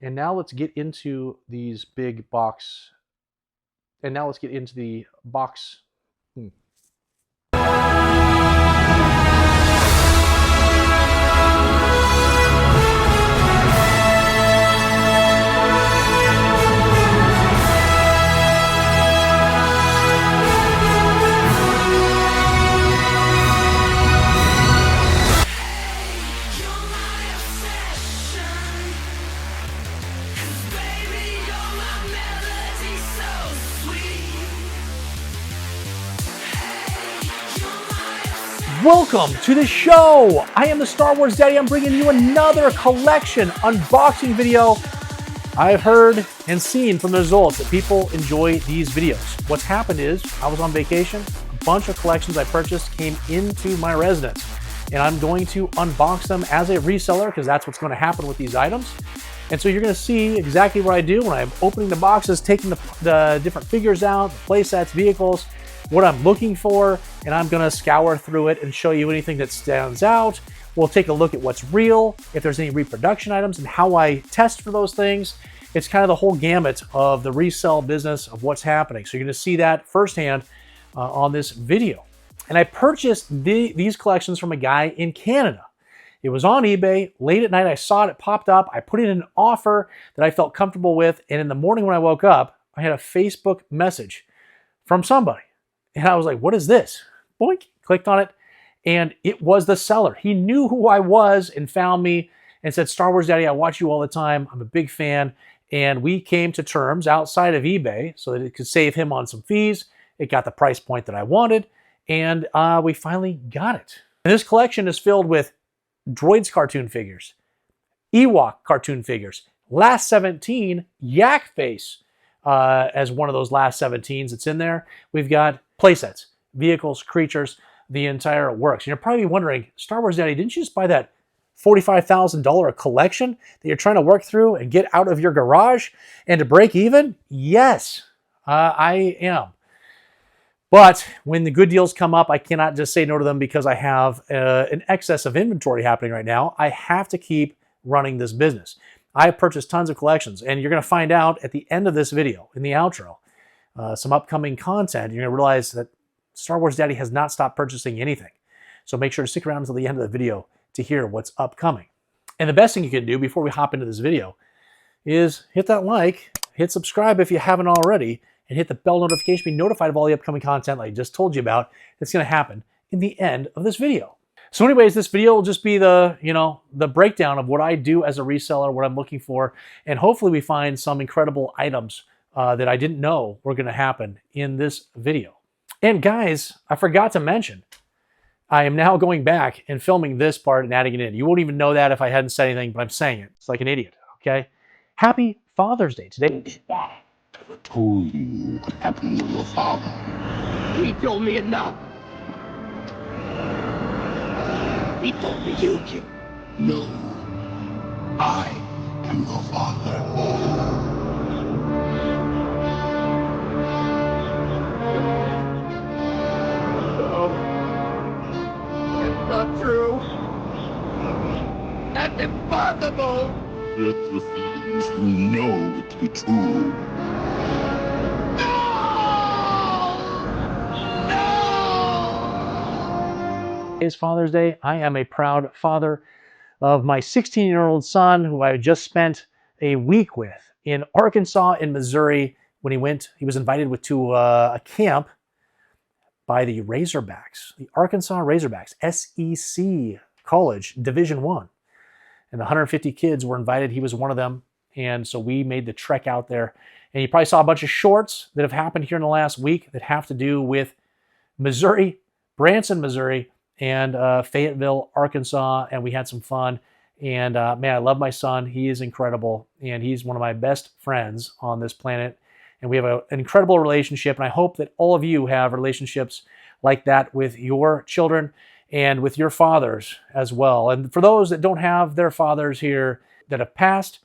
And now let's get into these big box. And now let's get into the box. Welcome to the show. I am the Star Wars Daddy. I'm bringing you another collection unboxing video. I've heard and seen from the results that people enjoy these videos. What's happened is I was on vacation. A bunch of collections I purchased came into my residence, and I'm going to unbox them as a reseller because that's what's going to happen with these items. And so you're going to see exactly what I do when I'm opening the boxes, taking the different figures out, the play sets, vehicles, what I'm looking for, and I'm gonna scour through it and show you anything that stands out. We'll take a look at what's real, if there's any reproduction items, and how I test for those things. It's kind of the whole gamut of the resale business of what's happening. So you're gonna see that firsthand on this video. And I purchased these collections from a guy in Canada. It was on eBay. Late at night, I saw it popped up. I put in an offer that I felt comfortable with, and in the morning when I woke up, I had a Facebook message from somebody. And I was like, what is this? Boink, clicked on it, and it was the seller. He knew who I was and found me and said, Star Wars Daddy, I watch you all the time. I'm a big fan. And we came to terms outside of eBay so that it could save him on some fees. It got the price point that I wanted, and we finally got it. And this collection is filled with Droids cartoon figures, Ewok cartoon figures, last 17, Yak Face as one of those last 17s that's in there. We've got playsets, vehicles, creatures, the entire works. And you're probably wondering, Star Wars Daddy, didn't you just buy that $45,000 collection that you're trying to work through and get out of your garage and to break even? Yes, I am. But when the good deals come up, I cannot just say no to them because I have an excess of inventory happening right now. I have to keep running this business. I have purchased tons of collections, and you're going to find out at the end of this video, in the outro, some upcoming content. You're going to realize that Star Wars Daddy has not stopped purchasing anything. So make sure to stick around until the end of the video to hear what's upcoming. And the best thing you can do before we hop into this video is hit that like, hit subscribe if you haven't already, and hit the bell notification to be notified of all the upcoming content like I just told you about that's going to happen in the end of this video. So anyways, this video will just be the breakdown of what I do as a reseller, what I'm looking for, and hopefully we find some incredible items that I didn't know were going to happen in this video. And guys, I forgot to mention, I am now going back and filming this part and adding it in. You won't even know that if I hadn't said anything, but I'm saying it. It's like an idiot, okay? Happy Father's Day today. I never told you what happened to your father. He told me enough. He told me you killed. No, I am your father. No, it's not true. That's impossible. Let the things who know it to be true. Today's Father's Day. I am a proud father of my 16-year-old son, who I just spent a week with in Arkansas and Missouri when he was invited to a camp by the Razorbacks, the Arkansas Razorbacks, SEC College, Division I. And 150 kids were invited. He was one of them. And so we made the trek out there. And you probably saw a bunch of shorts that have happened here in the last week that have to do with Missouri, Branson, Missouri, and Fayetteville, Arkansas, and we had some fun. And man, I love my son. He is incredible, and he's one of my best friends on this planet. And we have an incredible relationship, and I hope that all of you have relationships like that with your children and with your fathers as well. And for those that don't have their fathers here that have passed,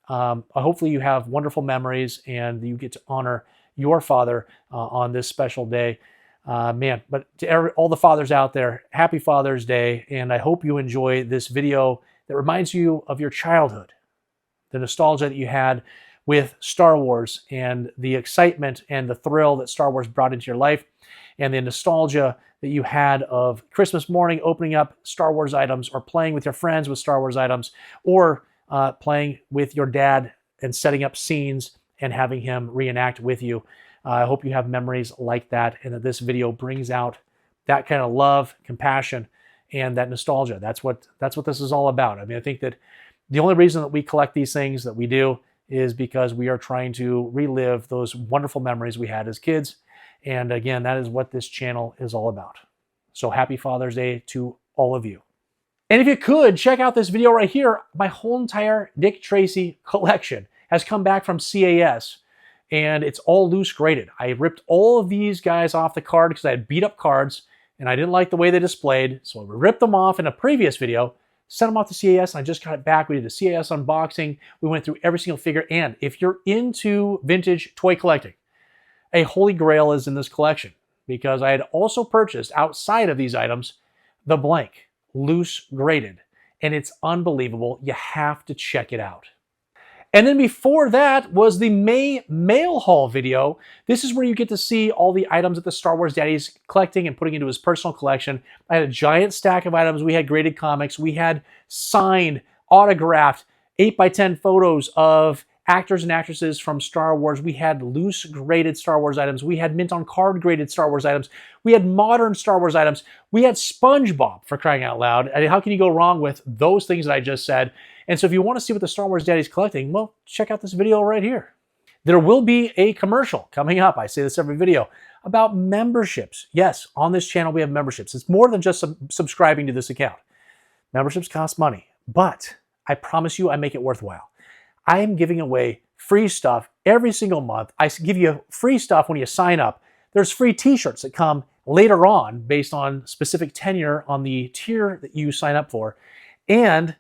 hopefully you have wonderful memories and you get to honor your father on this special day. But to all the fathers out there, happy Father's Day. And I hope you enjoy this video that reminds you of your childhood, the nostalgia that you had with Star Wars and the excitement and the thrill that Star Wars brought into your life, and the nostalgia that you had of Christmas morning opening up Star Wars items, or playing with your friends with Star Wars items, or playing with your dad and setting up scenes and having him reenact with you. I hope you have memories like that, and that this video brings out that kind of love, compassion, and that nostalgia. That's what this is all about. I mean, I think that the only reason that we collect these things that we do is because we are trying to relive those wonderful memories we had as kids. And again, that is what this channel is all about. So happy Father's Day to all of you. And if you could, check out this video right here. My whole entire Dick Tracy collection has come back from CAS, and it's all loose graded. I ripped all of these guys off the card because I had beat up cards, and I didn't like the way they displayed. So I ripped them off in a previous video, sent them off to CAS, and I just got it back. We did a CAS unboxing. We went through every single figure. And if you're into vintage toy collecting, a holy grail is in this collection, because I had also purchased, outside of these items, the blank, loose graded. And it's unbelievable. You have to check it out. And then before that was the May mail haul video. This is where you get to see all the items that the Star Wars Daddy's collecting and putting into his personal collection. I had a giant stack of items. We had graded comics. We had signed, autographed, 8x10 photos of actors and actresses from Star Wars. We had loose graded Star Wars items. We had mint on card graded Star Wars items. We had modern Star Wars items. We had SpongeBob, for crying out loud. I mean, how can you go wrong with those things that I just said? And so if you want to see what the Star Wars Daddy's collecting, well, check out this video right here. There will be a commercial coming up, I say this every video, about memberships. Yes, on this channel we have memberships. It's more than just subscribing to this account. Memberships cost money, but I promise you I make it worthwhile. I am giving away free stuff every single month. I give you free stuff when you sign up. There's free t-shirts that come later on based on specific tenure on the tier that you sign up for. And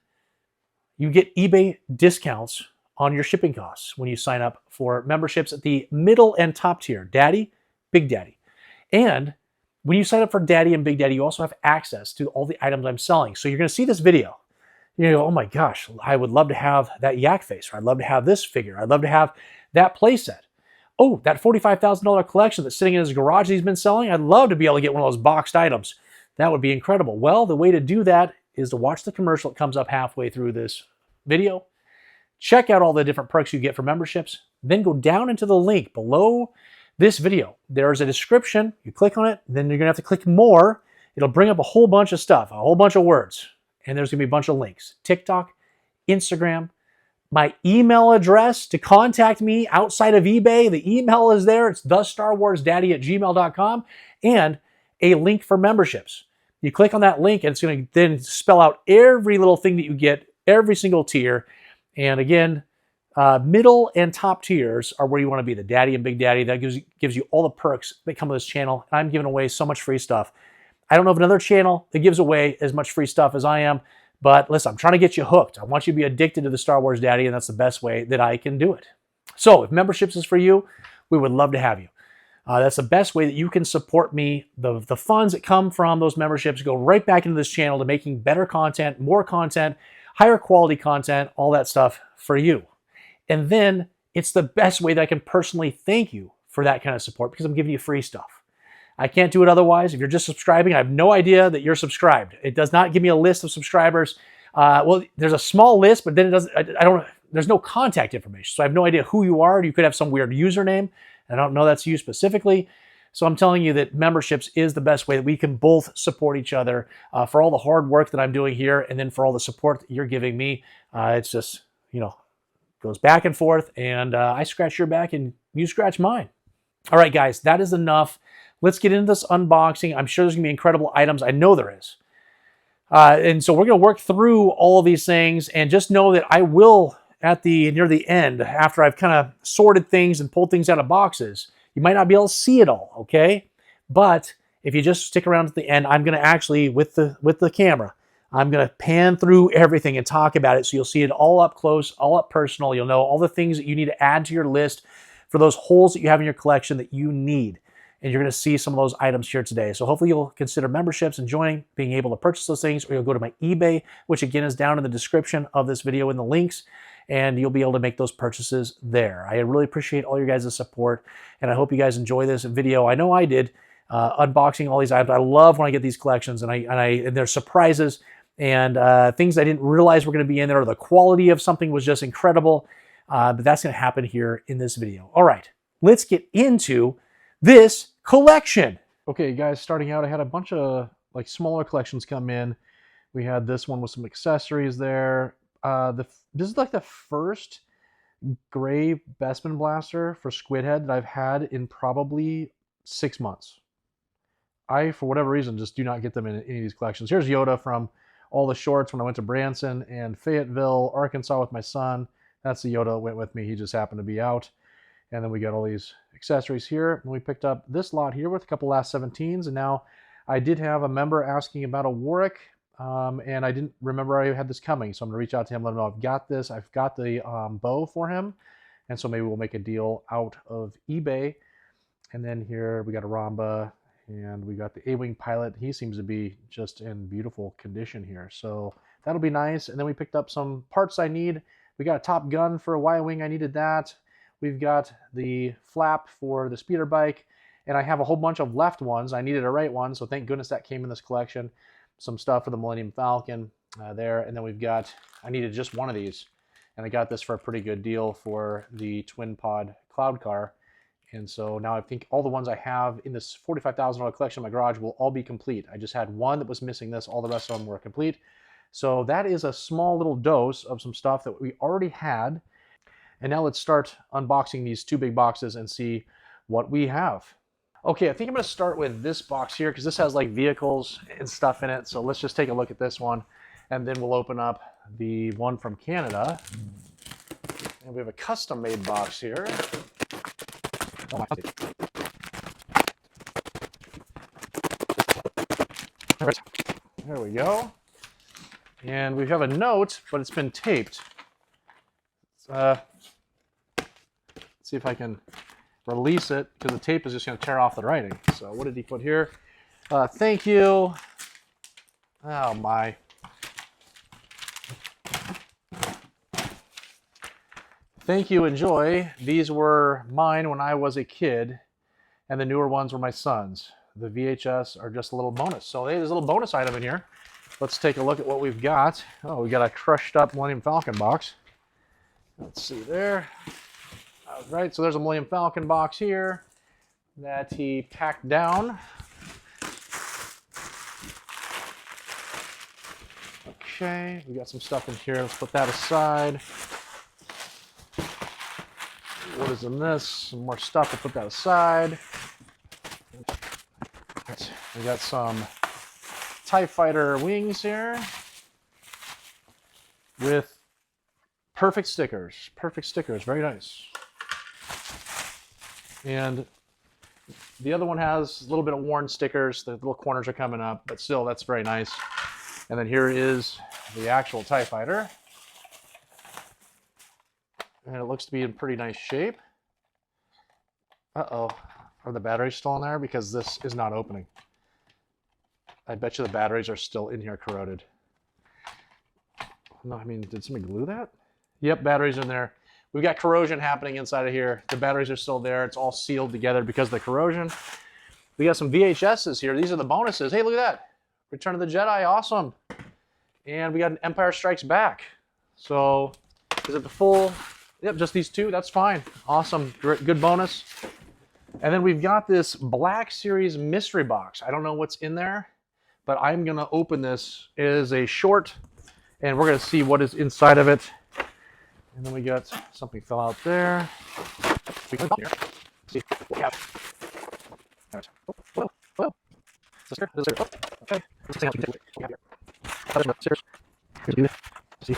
you get eBay discounts on your shipping costs when you sign up for memberships at the middle and top tier, Daddy, Big Daddy. And when you sign up for Daddy and Big Daddy, you also have access to all the items I'm selling. So you're going to see this video. You go, oh my gosh, I would love to have that Yak Face, or I'd love to have this figure. I'd love to have that playset. Oh, that $45,000 collection that's sitting in his garage that he's been selling. I'd love to be able to get one of those boxed items. That would be incredible. Well, the way to do that is to watch the commercial that comes up halfway through this video. Check out all the different perks you get for memberships. Then go down into the link below this video. There's a description. You click on it, then you're going to have to click more. It'll bring up a whole bunch of stuff, a whole bunch of words. And there's going to be a bunch of links. TikTok, Instagram, my email address to contact me outside of eBay. The email is there. It's thestarwarsdaddy@gmail.com, and a link for memberships. You click on that link and it's going to then spell out every little thing that you get, every single tier. And again, middle and top tiers are where you want to be, the Daddy and Big Daddy. That gives you all the perks that come with this channel. I'm giving away so much free stuff. I don't know of another channel that gives away as much free stuff as I am, but listen, I'm trying to get you hooked. I want you to be addicted to the Star Wars Daddy, and that's the best way that I can do it. So if memberships is for you, we would love to have you. That's the best way that you can support me. The funds that come from those memberships go right back into this channel to making better content, more content, higher quality content, all that stuff for you. And then it's the best way that I can personally thank you for that kind of support, because I'm giving you free stuff. I can't do it otherwise. If you're just subscribing, I have no idea that you're subscribed. It does not give me a list of subscribers. Well, there's a small list, but then it doesn't, there's no contact information. So I have no idea who you are. You could have some weird username. I don't know that's you specifically. So I'm telling you that memberships is the best way that we can both support each other for all the hard work that I'm doing here, and then for all the support that you're giving me. It's just, goes back and forth, and I scratch your back and you scratch mine. All right, guys, that is enough. Let's get into this unboxing. I'm sure there's going to be incredible items. I know there is. And so we're going to work through all of these things, and just know that I will, near the end, after I've kind of sorted things and pulled things out of boxes, you might not be able to see it all, okay? But if you just stick around to the end, I'm going to actually, with the camera, I'm going to pan through everything and talk about it, so you'll see it all up close, all up personal. You'll know all the things that you need to add to your list for those holes that you have in your collection that you need. And you're going to see some of those items here today. So hopefully you'll consider memberships and joining, being able to purchase those things, or you'll go to my eBay, which again is down in the description of this video in the links. and you'll be able to make those purchases there. I really appreciate all your guys' support, and I hope you guys enjoy this video. I know I did, unboxing all these items. I love when I get these collections, and there's surprises and things I didn't realize were going to be in there. The quality of something was just incredible, but that's going to happen here in this video. All right, let's get into this collection. Okay, guys, starting out, I had a bunch of like smaller collections come in. We had this one with some accessories there. This is like the first gray Bespin blaster for Squidhead that I've had in probably 6 months. I, for whatever reason, just do not get them in any of these collections. Here's Yoda from all the shorts when I went to Branson and Fayetteville, Arkansas with my son. That's the Yoda that went with me. He just happened to be out. And then we got all these accessories here. And we picked up this lot here with a couple last 17s. And now I did have a member asking about a Warwick. And I didn't remember I had this coming. So I'm going to reach out to him, let him know I've got this. I've got the bow for him. And so maybe we'll make a deal out of eBay. And then here we got a Ramba. And we got the A-Wing pilot. He seems to be just in beautiful condition here. So that'll be nice. And then we picked up some parts I need. We got a Top Gun for a Y-Wing. I needed that. We've got the flap for the speeder bike. And I have a whole bunch of left ones. I needed a right one. So thank goodness that came in this collection. Some stuff for the Millennium Falcon there. And then we've got, I needed just one of these. And I got this for a pretty good deal for the twin pod cloud car. And so now I think all the ones I have in this $45,000 collection in my garage will all be complete. I just had one that was missing this. All the rest of them were complete. So that is a small little dose of some stuff that we already had. And now let's start unboxing these two big boxes and see what we have. Okay, I think I'm going to start with this box here because this has like vehicles and stuff in it. So let's just take a look at this one. And then we'll open up the one from Canada. And we have a custom made box here. Oh, there we go. And we have a note, but it's been taped. Let's see if I can release it, because the tape is just going to tear off the writing. So what did he put here? Thank you. Oh, my. Thank you, enjoy. These were mine when I was a kid, and the newer ones were my son's. The VHS are just a little bonus. So hey, there's a little bonus item in here. Let's take a look at what we've got. Oh, we got a crushed up Millennium Falcon box. Let's see there. All right, so there's a Millennium Falcon box here that he packed down. Okay, we got some stuff in here. Let's put that aside. What is in this? Some more stuff. We'll put that aside. We got some TIE Fighter wings here with perfect stickers. Perfect stickers. Very nice. And the other one has a little bit of worn stickers. The little corners are coming up, but still, that's very nice. And then here is the actual TIE Fighter. And it looks to be in pretty nice shape. Uh-oh. Are the batteries still in there? Because this is not opening. I bet you the batteries are still in here corroded. No, I mean, did somebody glue that? Yep, batteries in there. We've got corrosion happening inside of here. The batteries are still there. It's all sealed together because of the corrosion. We got some VHSs here. These are the bonuses. Hey, look at that. Return of the Jedi. Awesome. And we got an Empire Strikes Back. So, is it the full? Yep, just these two. That's fine. Awesome. Good bonus. And then we've got this Black Series mystery box. I don't know what's in there, but I'm going to open this. It is a short, and we're going to see what is inside of it. And then we got something fell out there. We can here. See what we have. Whoa, whoa. Is this here? Is this here? Oh, okay. Let's see how we can do what we have here. Scissors. See.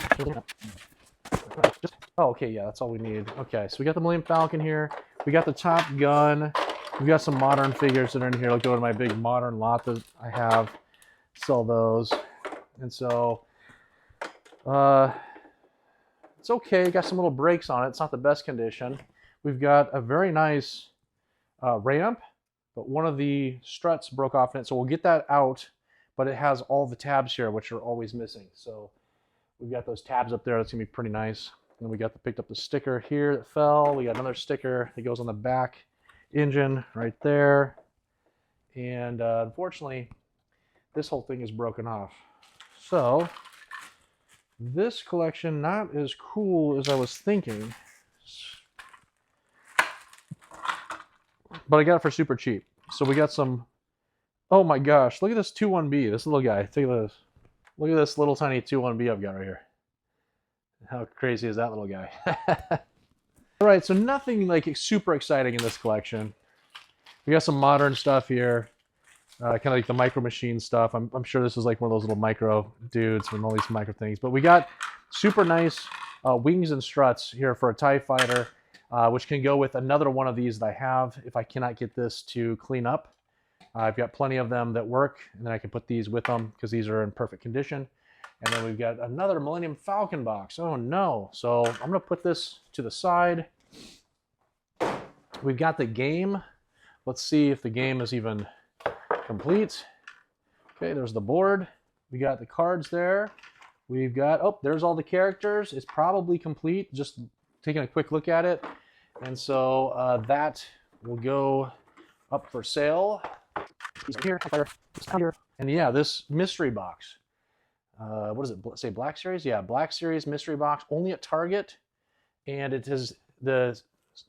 Just, oh, okay, yeah, that's all we need. Okay, so we got the Millennium Falcon here. We got the Top Gun. We got some modern figures that are in here. I'll go to my big modern lot that I have. Sell those. And so, it's okay. Got some little brakes on it. It's not the best condition. We've got a very nice ramp, but one of the struts broke off in it. So we'll get that out, but it has all the tabs here, which are always missing. So we've got those tabs up there. That's going to be pretty nice. And we picked up the sticker here that fell. We got another sticker that goes on the back engine right there. And unfortunately, this whole thing is broken off. So this collection, not as cool as I was thinking, but I got it for super cheap. So we got some, oh my gosh, look at this 21B, this little guy. Take this. Look at this little tiny 21B I've got right here. How crazy is that little guy? All right, so nothing like super exciting in this collection. We got some modern stuff here, kind of like the Micro Machine stuff. I'm sure this is like one of those little micro dudes and all these micro things. But we got super nice wings and struts here for a TIE fighter, which can go with another one of these that I have if I cannot get this to clean up. I've got plenty of them that work, and then I can put these with them because these are in perfect condition. And then we've got another Millennium Falcon box. Oh no. So I'm going to put this to the side. We've got the game. Let's see if the game is even complete. Okay, there's the board. We got the cards there. We've got, oh, there's all the characters. It's probably complete, just taking a quick look at it. And so that will go up for sale. Here, and yeah, this mystery box. What does it say? Black Series? Yeah, Black Series mystery box, only at Target. And it is, the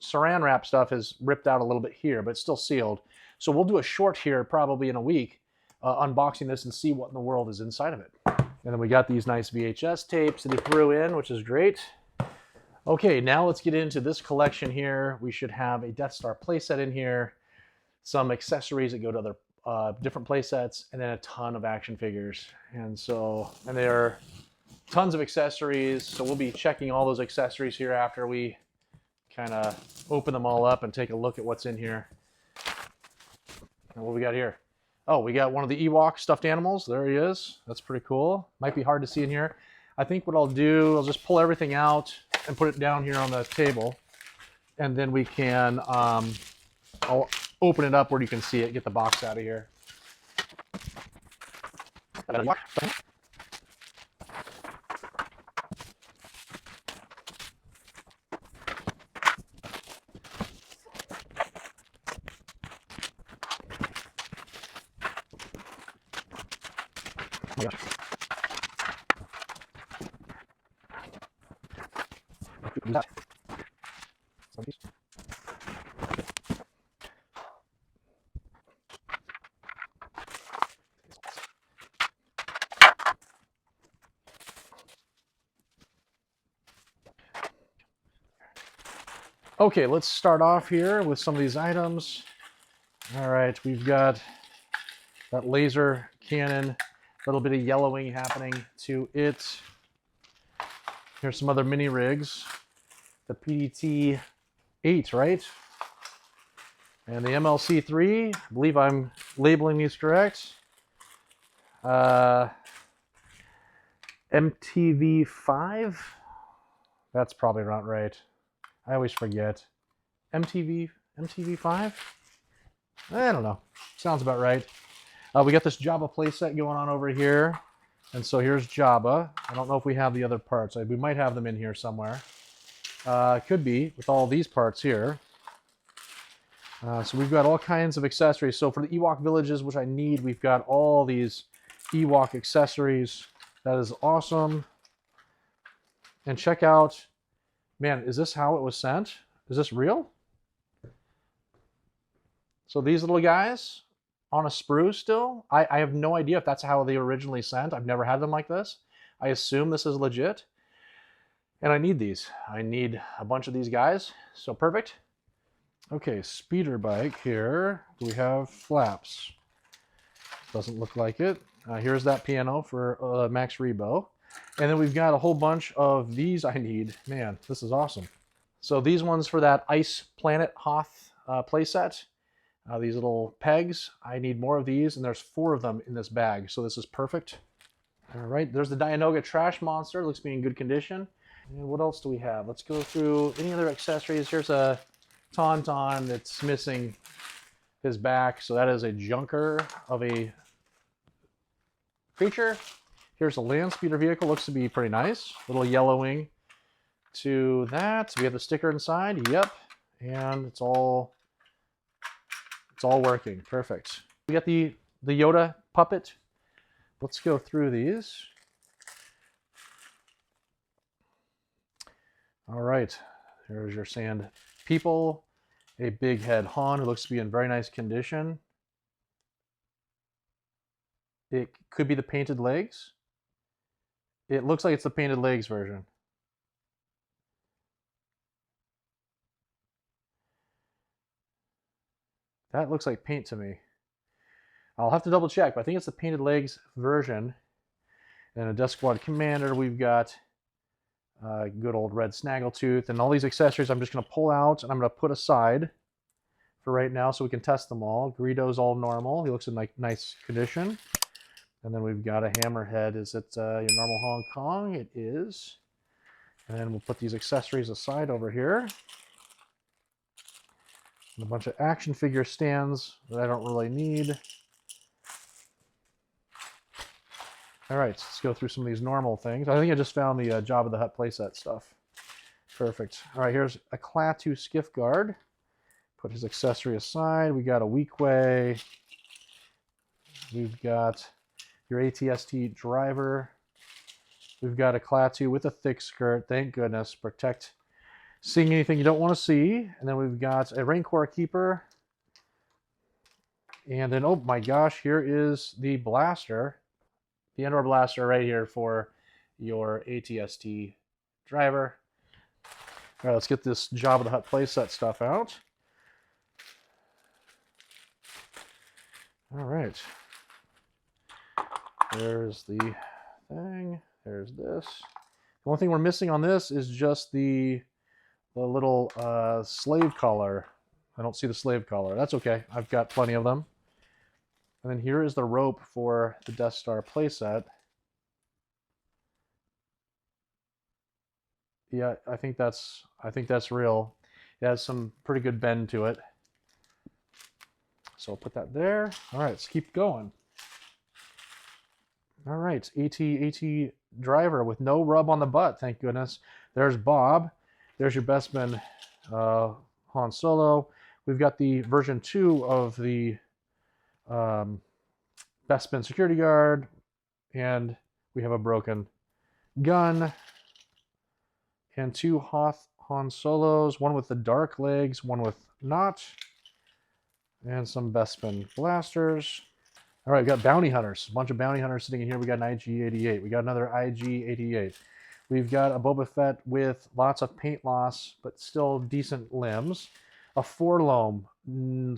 saran wrap stuff is ripped out a little bit here, but it's still sealed. So we'll do a short here probably in a week, unboxing this and see what in the world is inside of it. And then we got these nice VHS tapes that he threw in, which is great. Okay, now let's get into this collection here. We should have a Death Star playset in here, some accessories that go to other different play sets, and then a ton of action figures. And there are tons of accessories, so we'll be checking all those accessories here after we kind of open them all up and take a look at what's in here. And what we got here? Oh, we got one of the Ewok stuffed animals. There he is. That's pretty cool. Might be hard to see in here. I think what I'll do, I'll just pull everything out and put it down here on the table, and then we can I'll open it up where you can see it, get the box out of here. Okay, let's start off here with some of these items. All right, we've got that laser cannon, a little bit of yellowing happening to it. Here's some other mini rigs. The PDT-8, right? And the MLC-3, I believe I'm labeling these correct. MTV-5, that's probably not right. I always forget. MTV-5? I don't know. Sounds about right. We got this Jabba playset going on over here. And so here's Jabba. I don't know if we have the other parts. We might have them in here somewhere. Could be with all these parts here. So we've got all kinds of accessories. So for the Ewok villages, which I need, we've got all these Ewok accessories. That is awesome. And check out, man, is this how it was sent? Is this real? So these little guys on a sprue still. I have no idea if that's how they originally sent. I've never had them like this. I assume this is legit. And I need these. I need a bunch of these guys. So perfect. Okay, speeder bike here. Do we have flaps? Doesn't look like it. Here's that piano for Max Rebo. And then we've got a whole bunch of these I need. Man, this is awesome. So these ones for that Ice Planet Hoth playset. These little pegs. I need more of these, and there's 4 of them in this bag. So this is perfect. All right, there's the Dianoga Trash Monster. Looks to be in good condition. And what else do we have? Let's go through any other accessories. Here's a Tauntaun that's missing his back. So that is a junker of a creature. Here's a land speeder vehicle. Looks to be pretty nice. Little yellowing. to that. We have the sticker inside. Yep. And it's all working. Perfect. We got the Yoda puppet. Let's go through these. All right. There's your sand people. A big head Han who looks to be in very nice condition. It could be the painted legs. It looks like it's the painted legs version. That looks like paint to me. I'll have to double check, but I think it's the painted legs version. And a Death Squad Commander, we've got good old red snaggletooth. And all these accessories I'm just going to pull out and I'm going to put aside for right now so we can test them all. Greedo's all normal. He looks in like nice condition. And then we've got a Hammerhead. Is it your normal Hong Kong? It is. And then we'll put these accessories aside over here. And a bunch of action figure stands that I don't really need. All right, let's go through some of these normal things. I think I just found the Jabba the Hutt playset stuff. Perfect. All right, here's a Klaatu Skiff Guard. Put his accessory aside. We got a Weequay. We've got your ATST driver. We've got a Klaatu with a thick skirt. Thank goodness. Protect seeing anything you don't want to see. And then we've got a Rancor Keeper. And then, oh my gosh, here is the blaster. The Endor blaster right here for your ATST driver. All right, let's get this Jabba the Hutt playset stuff out. All right. There's the thing. There's this. The only thing we're missing on this is just the little slave collar. I don't see the slave collar. That's okay. I've got plenty of them. And then here is the rope for the Death Star playset. Yeah, I think that's real. It has some pretty good bend to it. So I'll put that there. All right, let's keep going. All right, AT driver with no rub on the butt, thank goodness. There's Bob. There's your Bestman Han Solo. We've got the version 2 of the Bestman security guard, and we have a broken gun, and 2 Hoth Han Solos, one with the dark legs, one with not, and some Bestman blasters. All right, we've got bounty hunters, a bunch of bounty hunters sitting in here. We got an IG-88. We got another IG-88. We've got a Boba Fett with lots of paint loss, but still decent limbs. A Forlome,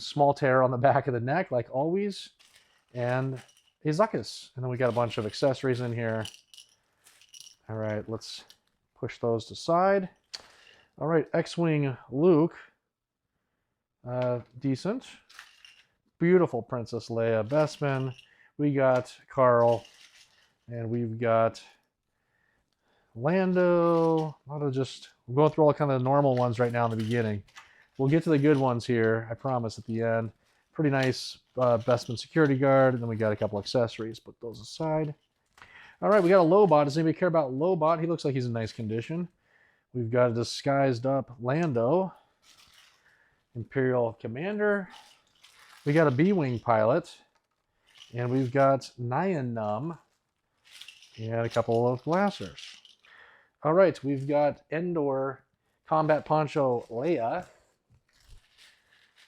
small tear on the back of the neck, like always. And a Zuckuss. And then we got a bunch of accessories in here. All right, let's push those to side. All right, X-Wing Luke. Decent. Beautiful Princess Leia Bestman. We got Carl. And we've got Lando. A lot of just, we're going through all kind of normal ones right now in the beginning. We'll get to the good ones here, I promise, at the end. Pretty nice Bestman security guard. And then we got a couple accessories. Put those aside. All right, we got a Lobot. Does anybody care about Lobot? He looks like he's in nice condition. We've got a disguised up Lando. Imperial Commander. We got a B-Wing pilot. And we've got Nyan Num. And a couple of blasters. All right, we've got Endor Combat Poncho Leia.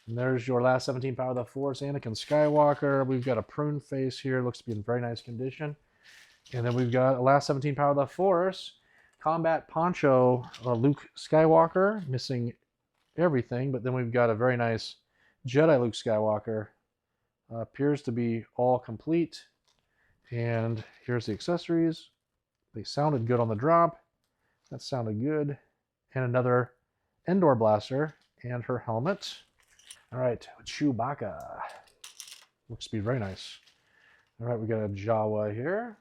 And there's your last 17 Power of the Force, Anakin Skywalker. We've got a prune face here. Looks to be in very nice condition. And then we've got a last 17 Power of the Force, Combat Poncho Luke Skywalker. Missing everything, but then we've got a very nice Jedi Luke Skywalker. Appears to be all complete. And here's the accessories. They sounded good on the drop. That sounded good. And another Endor blaster and her helmet. All right, Chewbacca. Looks to be very nice. All right, we got a Jawa here.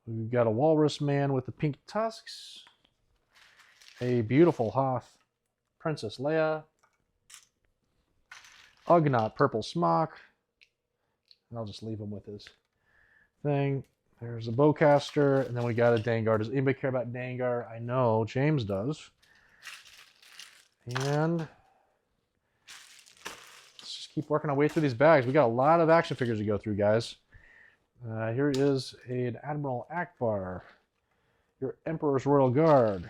We've got a Walrus Man with the pink tusks. A beautiful Hoth Princess Leia. Ugnaught purple smock. I'll just leave him with his thing. There's a bowcaster, and then we got a Dengar. Does anybody care about Dengar? I know James does. And let's just keep working our way through these bags. We got a lot of action figures to go through, guys. Here is an Admiral Akbar, your Emperor's Royal Guard,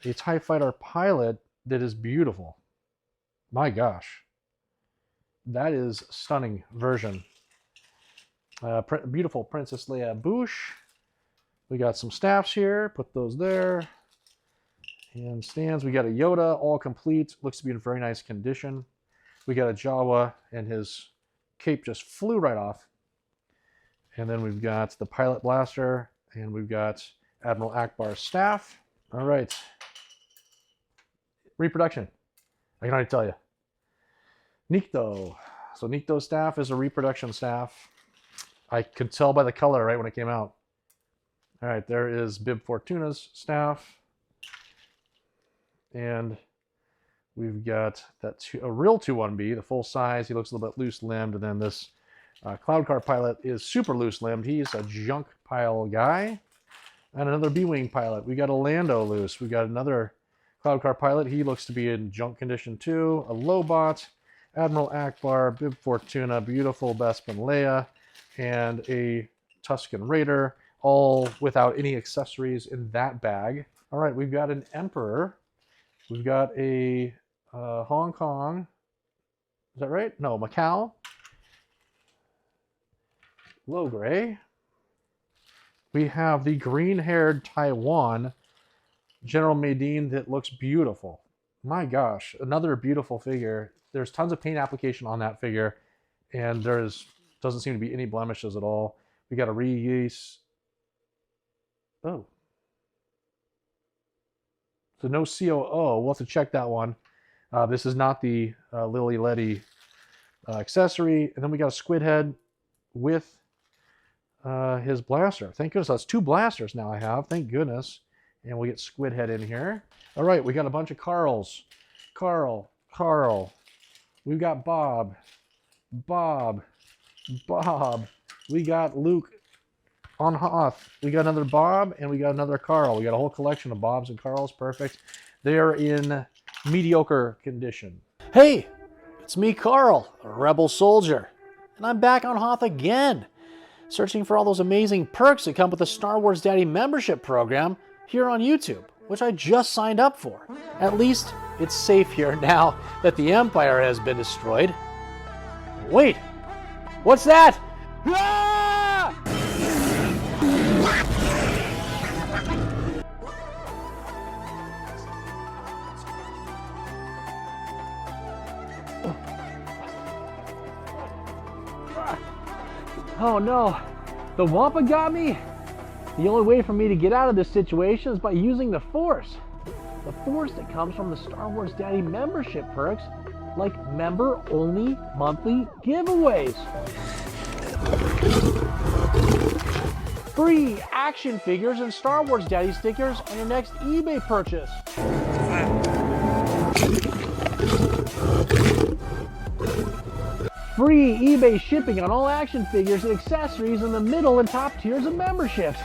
a TIE Fighter pilot that is beautiful. My gosh. That is a stunning version. Beautiful Princess Leia Bouche. We got some staffs here. Put those there. And stands. We got a Yoda, all complete. Looks to be in very nice condition. We got a Jawa, and his cape just flew right off. And then we've got the pilot blaster, and we've got Admiral Akbar's staff. All right. Reproduction. I can already tell you. Nikto. So Nikto's staff is a reproduction staff. I could tell by the color right when it came out. All right, there is Bib Fortuna's staff. And we've got that a real 2-1B, the full size. He looks a little bit loose-limbed. And then this Cloud Car pilot is super loose-limbed. He's a junk pile guy. And another B-Wing pilot. We got a Lando loose. We got another Cloud Car pilot. He looks to be in junk condition too. A Lobot, Admiral Akbar, Bib Fortuna, beautiful Bespin Leia, and a Tusken Raider, all without any accessories in that bag. All right, we've got an Emperor. We've got a Hong Kong. Is that right? No, Macau. Low gray. We have the green-haired Taiwan General Madine that looks beautiful. My gosh, another beautiful figure. There's tons of paint application on that figure, and doesn't seem to be any blemishes at all. We got a reuse. Oh. So no COO. We'll have to check that one. This is not the Lily Letty accessory. And then we got a squid head with his blaster. Thank goodness. That's 2 blasters now I have. Thank goodness. And we get squid head in here. All right, we got a bunch of Carls. Carl. We've got Bob. We got Luke on Hoth. We got another Bob, and we got another Carl. We got a whole collection of Bobs and Carls. Perfect. They are in mediocre condition. Hey, it's me, Carl, a rebel soldier, and I'm back on Hoth again, searching for all those amazing perks that come with the Star Wars Daddy membership program here on YouTube, which I just signed up for. At least it's safe here now that the Empire has been destroyed. Wait, what's that? Ah! Oh no, the Wampa got me? The only way for me to get out of this situation is by using the Force. The Force that comes from the Star Wars Daddy membership perks, like member-only monthly giveaways. Free action figures and Star Wars Daddy stickers on your next eBay purchase. Free eBay shipping on all action figures and accessories in the middle and top tiers of memberships.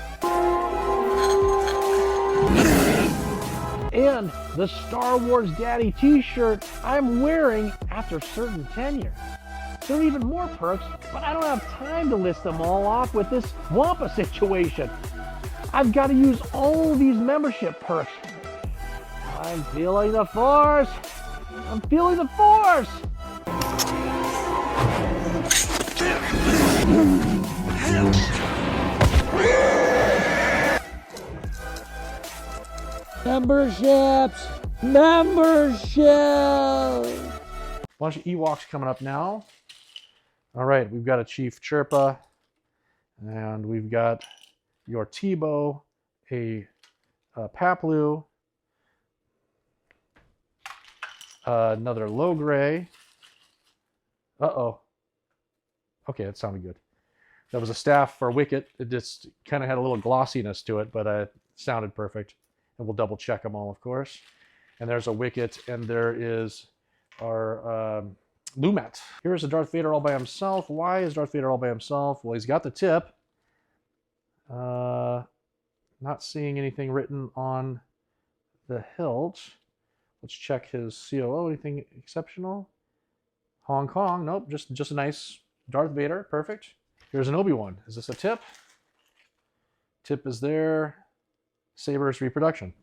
And the Star Wars Daddy t-shirt I'm wearing after certain tenure. There are even more perks, but I don't have time to list them all off with this Wampa situation. I've got to use all these membership perks. I'm feeling the Force. I'm feeling the Force. Memberships! Bunch of Ewoks coming up now. All right, we've got a Chief Chirpa, and we've got your Tebow, a Paplu, another low gray. Uh-oh. Okay, that sounded good. That was a staff for Wicket. It just kind of had a little glossiness to it, but it sounded perfect. And we'll double check them all, of course. And there's a Wicket, and there is our Lumet. Here's a Darth Vader all by himself. Why is Darth Vader all by himself? Well, he's got the tip. Not seeing anything written on the hilt. Let's check his COO. Anything exceptional? Hong Kong. Nope. Just a nice Darth Vader. Perfect. Here's an Obi-Wan. Is this a tip? Tip is there. Saber's reproduction.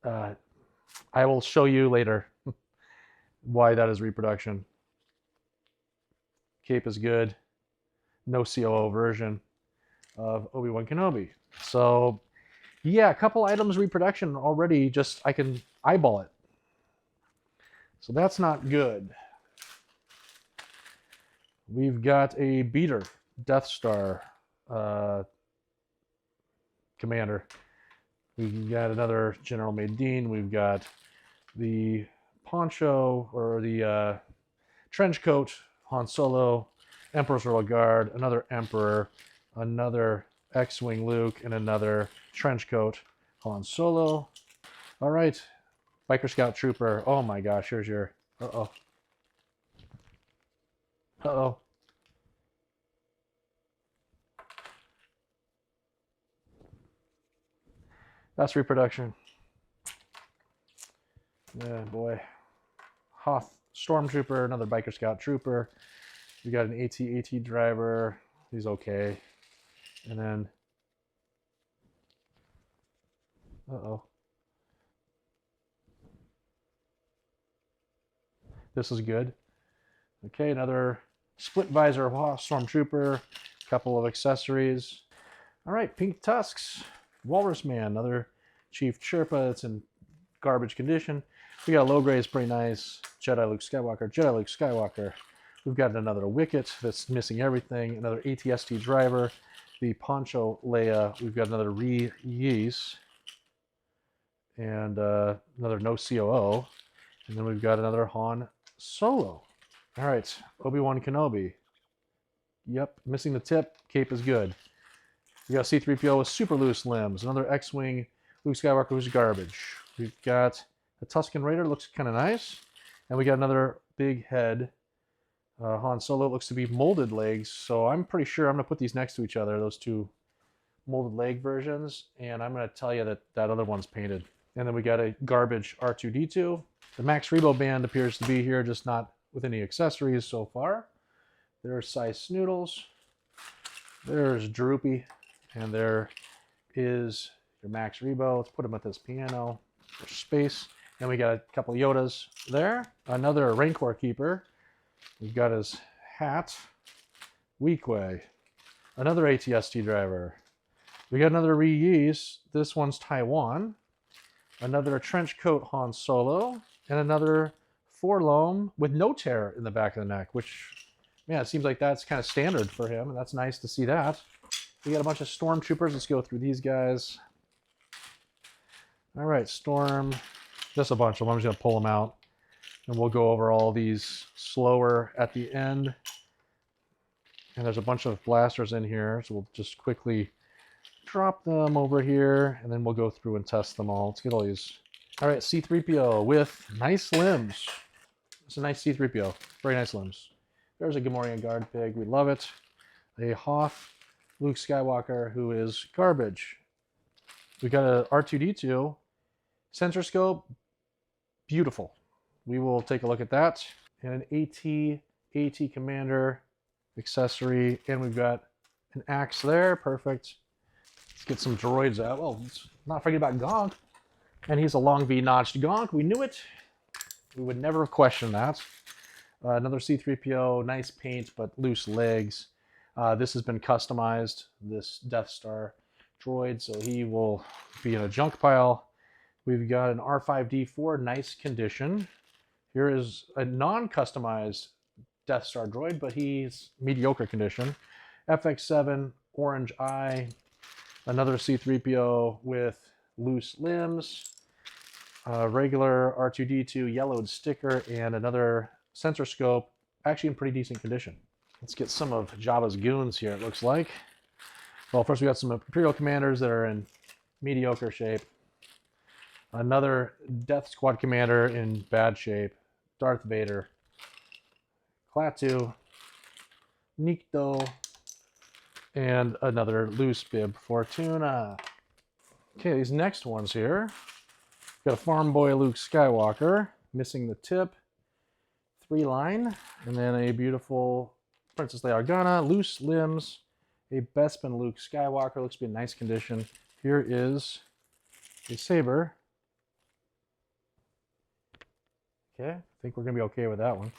I will show you later why that is reproduction. Cape is good. No COO version of Obi-Wan Kenobi. So yeah, a couple items reproduction already. Just I can eyeball it. So that's not good. We've got a beater Death Star commander. We've got another General Madine. We've got the poncho or the trench coat Han Solo, Emperor's Royal Guard, another Emperor, another X-Wing Luke, and another trench coat Han Solo. All right, Biker Scout Trooper. Oh my gosh, here's your... Uh-oh. Uh-oh. That's reproduction. Yeah, boy. Hoth Stormtrooper, another Biker Scout Trooper. We got an AT-AT driver. He's okay. And then... Uh-oh. This is good. Okay, another split visor Hoth Stormtrooper. A couple of accessories. All right, Pink Tusks. Walrus Man, another Chief Chirpa. It's in garbage condition. We got a low grade, it's pretty nice. Jedi Luke Skywalker, Jedi Luke Skywalker. We've got another Wicket that's missing everything. Another ATST driver. The Poncho Leia. We've got another Reese. And another no COO. And then we've got another Han Solo. All right, Obi-Wan Kenobi. Yep, missing the tip. Cape is good. We got C-3PO with super loose limbs. Another X-Wing Luke Skywalker who's garbage. We've got a Tusken Raider, looks kind of nice. And we got another big head. Han Solo looks to be molded legs. So I'm pretty sure I'm going to put these next to each other, those two molded leg versions. And I'm going to tell you that that other one's painted. And then we got a garbage R2-D2. The Max Rebo band appears to be here, just not with any accessories so far. There's Size Snoodles. There's Droopy. And there is your Max Rebo. Let's put him at this piano for space. And we got a couple Yodas there. Another Rancor Keeper. We've got his hat. Weequay. Another ATST driver. We got another reuse. This one's Taiwan. Another trench coat Han Solo. And another Forlom with no tear in the back of the neck, which, man, it seems like that's kind of standard for him. And that's nice to see that. We got a bunch of Stormtroopers. Let's go through these guys. All right, Storm. Just a bunch of them. I'm just going to pull them out. And we'll go over all these slower at the end. And there's a bunch of blasters in here. So we'll just quickly drop them over here. And then we'll go through and test them all. Let's get all these. All right, C-3PO with nice limbs. It's a nice C-3PO. Very nice limbs. There's a Gamorrean Guard Pig. We love it. A Hoth Luke Skywalker, who is garbage. We got a R2-D2 sensor scope. Beautiful. We will take a look at that. And an AT Commander accessory. And we've got an axe there. Perfect. Let's get some droids out. Well, let's not forget about Gonk. And he's a long V-notched Gonk. We knew it. We would never have questioned that. Another C-3PO. Nice paint, but loose legs. This has been customized, this Death Star droid, so he will be in a junk pile. We've got an R5-D4, nice condition. Here is a non-customized Death Star droid, but he's mediocre condition. FX7, orange eye. Another C-3PO with loose limbs. Regular R2-D2, yellowed sticker, and another sensor scope, actually in pretty decent condition. Let's get some of Jabba's goons here, it looks like. Well, first we got some Imperial commanders that are in mediocre shape. Another Death Squad commander in bad shape. Darth Vader. Klaatu. Nikto. And another loose bib Fortuna. Okay, these next ones here. Got a Farm Boy Luke Skywalker, missing the tip, 3-line, and then a beautiful Princess Leia Organa, loose limbs, a Bespin Luke Skywalker, looks to be in nice condition. Here is a saber. Okay, I think we're gonna be okay with that one.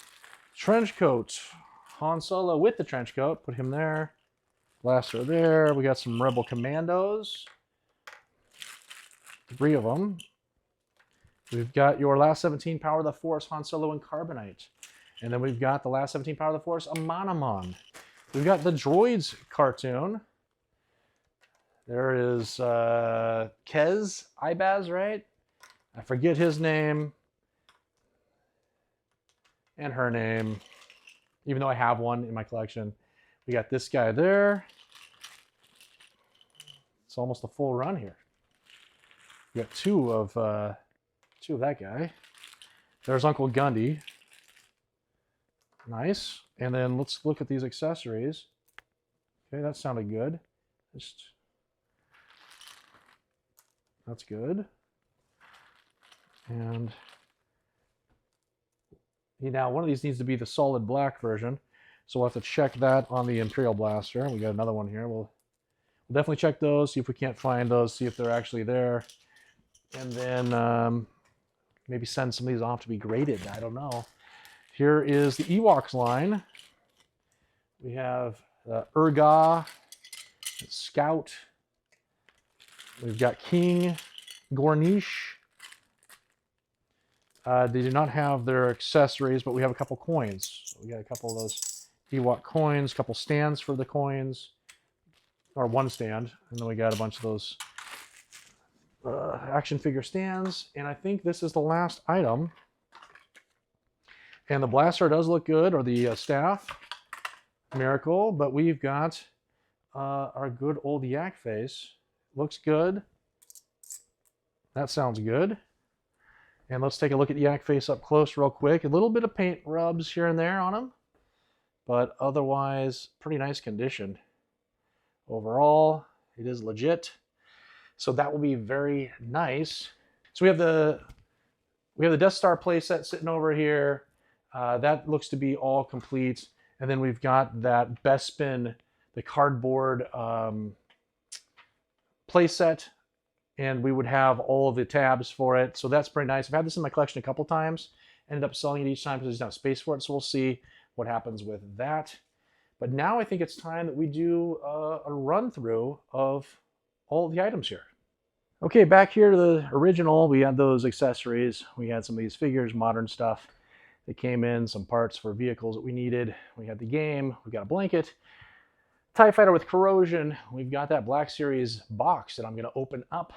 Trench coat, Han Solo with the trench coat, put him there. Blaster there. We got some Rebel Commandos, 3 of them. We've got your last 17 Power of the Force, Han Solo and Carbonite. And then we've got the last 17 Power of the Force, Amanamon. We've got the Droids cartoon. There is Kez Ibaz, right? I forget his name and her name, even though I have one in my collection. We got this guy there. It's almost a full run here. We got two of that guy. There's Uncle Gundy. Nice. And then let's look at these accessories. Okay, that sounded good. That's good. And now one of these needs to be the solid black version. So we'll have to check that on the Imperial Blaster. We got another one here. We'll definitely check those, see if we can't find those, see if they're actually there. And then maybe send some of these off to be graded. I don't know. Here is the Ewoks line. We have Urga, Scout. We've got King, Gornish. They do not have their accessories, but we have a couple coins. So we got a couple of those Ewok coins, a couple stands for the coins, or one stand, and then we got a bunch of those action figure stands. And I think this is the last item. And the blaster does look good, or the staff, miracle. But we've got our good old Yak Face. Looks good. That sounds good. And let's take a look at Yak Face up close real quick. A little bit of paint rubs here and there on him, but otherwise pretty nice condition. Overall, it is legit. So that will be very nice. So we have the Death Star playset sitting over here. That looks to be all complete. And then we've got that Bespin, the cardboard playset. And we would have all of the tabs for it. So that's pretty nice. I've had this in my collection a couple times. Ended up selling it each time because there's not space for it. So we'll see what happens with that. But now I think it's time that we do a run through of all the items here. Okay, back here to the original, we had those accessories. We had some of these figures, modern stuff that came in, some parts for vehicles that we needed. We had the game, we got a blanket. TIE Fighter with corrosion. We've got that Black Series box that I'm going to open up.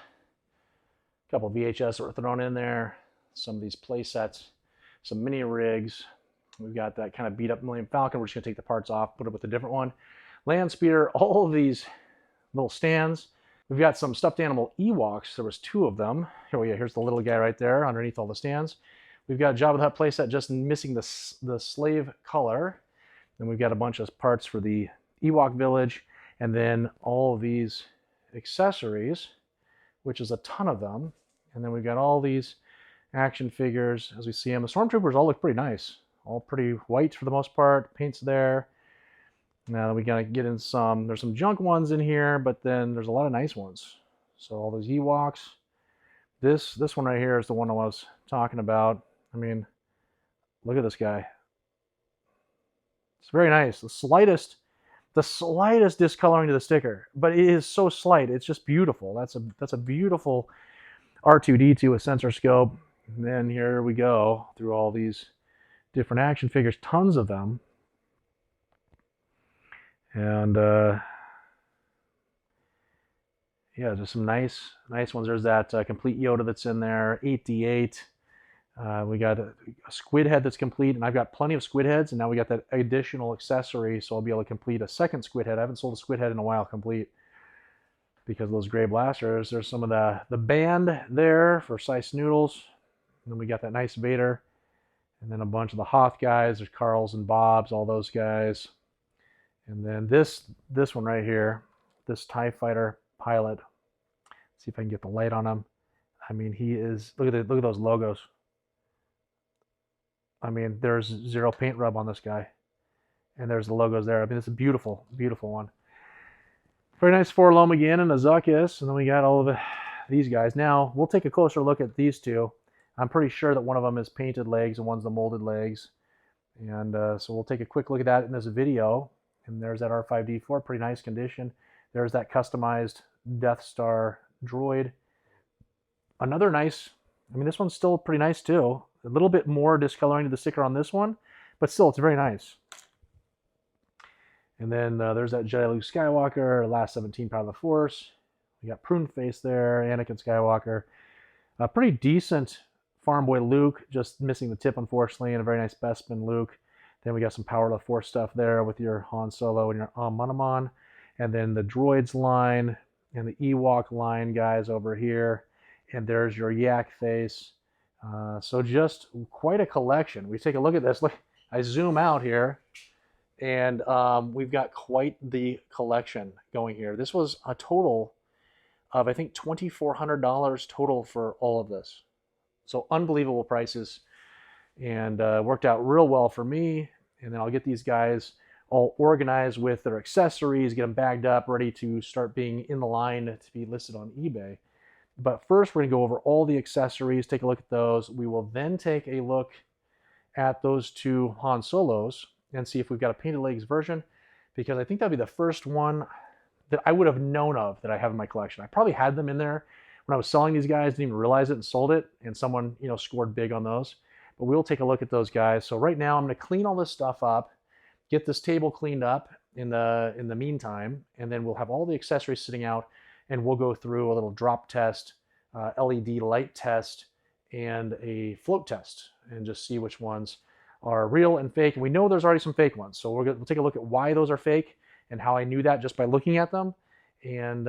A couple of VHS that were thrown in there. Some of these play sets. Some mini rigs. We've got that kind of beat up Millennium Falcon. We're just going to take the parts off, put it with a different one. Land Speeder. All of these little stands. We've got some stuffed animal Ewoks. There was 2 of them. Oh yeah, here's the little guy right there underneath all the stands. We've got Jabba the Hutt playset just missing the slave color. Then we've got a bunch of parts for the Ewok Village, and then all of these accessories, which is a ton of them. And then we've got all these action figures as we see them. The Stormtroopers all look pretty nice, all pretty white for the most part. Paint's there. Now we gotta get in some. There's some junk ones in here, but then there's a lot of nice ones. So all those Ewoks. This one right here is the one I was talking about. I mean, look at this guy. It's very nice. The slightest discoloring to the sticker, but it is so slight. It's just beautiful. That's a beautiful R2-D2 with sensor scope. And then here we go through all these different action figures, tons of them. And yeah, there's some nice ones. There's that complete Yoda that's in there, 8D8. We got a squid head that's complete, and I've got plenty of squid heads, and now we got that additional accessory, so I'll be able to complete a second squid head. I haven't sold a squid head in a while complete because of those gray blasters. There's some of the band there for Sice Noodles, and then we got that nice Vader, and then a bunch of the Hoth guys. There's Carls and Bobs, all those guys. And then this one right here, this TIE Fighter pilot. See if I can get the light on him. I mean, he is, look at those logos. I mean, there's zero paint rub on this guy. And there's the logos there. I mean, it's a beautiful, beautiful one. Very nice forlom again and a Zuckus. And then we got all of these guys. Now, we'll take a closer look at these two. I'm pretty sure that one of them is painted legs and one's the molded legs. And so we'll take a quick look at that in this video. And there's that R5D4, pretty nice condition. There's that customized Death Star droid. Another nice, I mean, this one's still pretty nice too. A little bit more discoloring to the sticker on this one, but still, it's very nice. And then there's that Jedi Luke Skywalker, last 17 Power of the Force. We got Prune Face there, Anakin Skywalker. A pretty decent Farm Boy Luke, just missing the tip, unfortunately, and a very nice Bespin Luke. Then we got some Power of the Force stuff there with your Han Solo and your Amanaman. And then the Droids line and the Ewok line guys over here. And there's your Yak Face. So just quite a collection. We take a look at this. Look, I zoom out here, and we've got quite the collection going here. This was a total of, I think, $2,400 total for all of this. So unbelievable prices, and worked out real well for me. And then I'll get these guys all organized with their accessories, get them bagged up, ready to start being in the line to be listed on eBay. But first, we're going to go over all the accessories, take a look at those. We will then take a look at those two Han Solos and see if we've got a painted legs version, because I think that'd be the first one that I would have known of that I have in my collection. I probably had them in there when I was selling these guys, didn't even realize it and sold it, and someone, you know, scored big on those. But we'll take a look at those guys. So right now I'm going to clean all this stuff up, get this table cleaned up in the meantime, and then we'll have all the accessories sitting out, and we'll go through a little drop test, LED light test, and a float test, and just see which ones are real and fake. And we know there's already some fake ones, so we'll take a look at why those are fake and how I knew that just by looking at them, and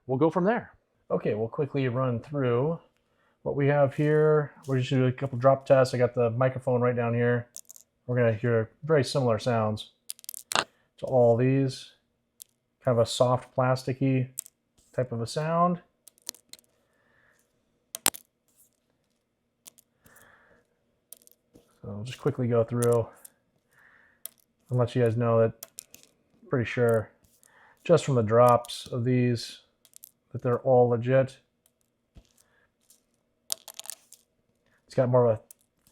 we'll go from there. Okay, we'll quickly run through what we have here. We're just doing a couple drop tests. I got the microphone right down here. We're gonna hear very similar sounds to all these. Kind of a soft, plasticky type of a sound. So I'll just quickly go through and let you guys know that I'm pretty sure just from the drops of these that they're all legit. It's got more of a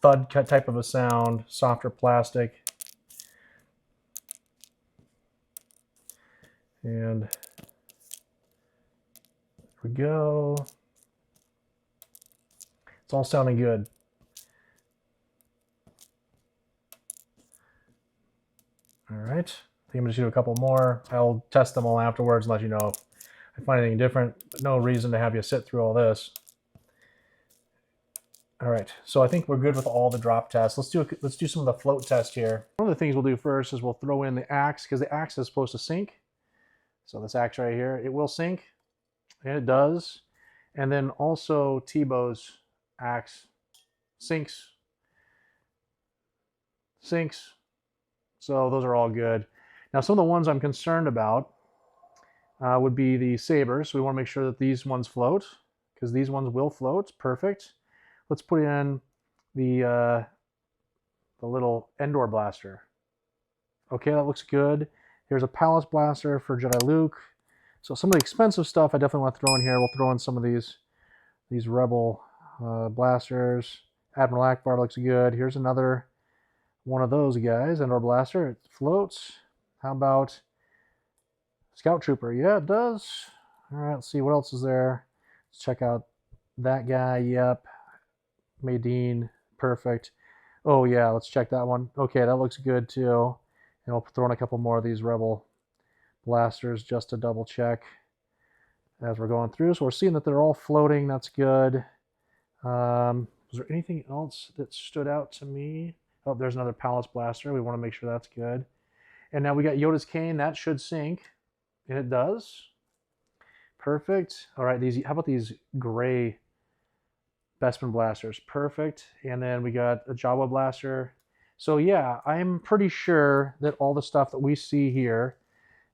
thud cut type of a sound, softer plastic. And there we go. It's all sounding good. All right, I think I'm just gonna do a couple more. I'll test them all afterwards and let you know if I find anything different, but no reason to have you sit through all this. All right, so I think we're good with all the drop tests. Let's do some of the float test here. One of the things we'll do first is we'll throw in the axe, because the axe is supposed to sync. So this axe right here, it will sync, and it does. And then also Tebow's axe syncs. So those are all good. Now some of the ones I'm concerned about would be the sabers. So we want to make sure that these ones float, because these ones will float. Perfect. Let's put in the little Endor blaster. Okay, that looks good. Here's a Palace blaster for Jedi Luke. So some of the expensive stuff I definitely want to throw in here. We'll throw in some of these Rebel blasters. Admiral Akbar looks good. Here's another one of those guys, Endor blaster. It floats. How about Scout Trooper? Yeah, it does. All right, let's see what else is there. Let's check out that guy. Yep. Maydeen, perfect. Oh yeah, let's check that one. Okay, that looks good too. And we'll throw in a couple more of these Rebel blasters just to double check as we're going through. So we're seeing that they're all floating. That's good. Was there anything else that stood out to me? Oh, there's another Palace blaster. We want to make sure that's good. And now we got Yoda's cane. That should sync, and it does. Perfect. All right, how about these gray Bespin blasters? Perfect. And then we got a Jawa blaster. So yeah, I'm pretty sure that all the stuff that we see here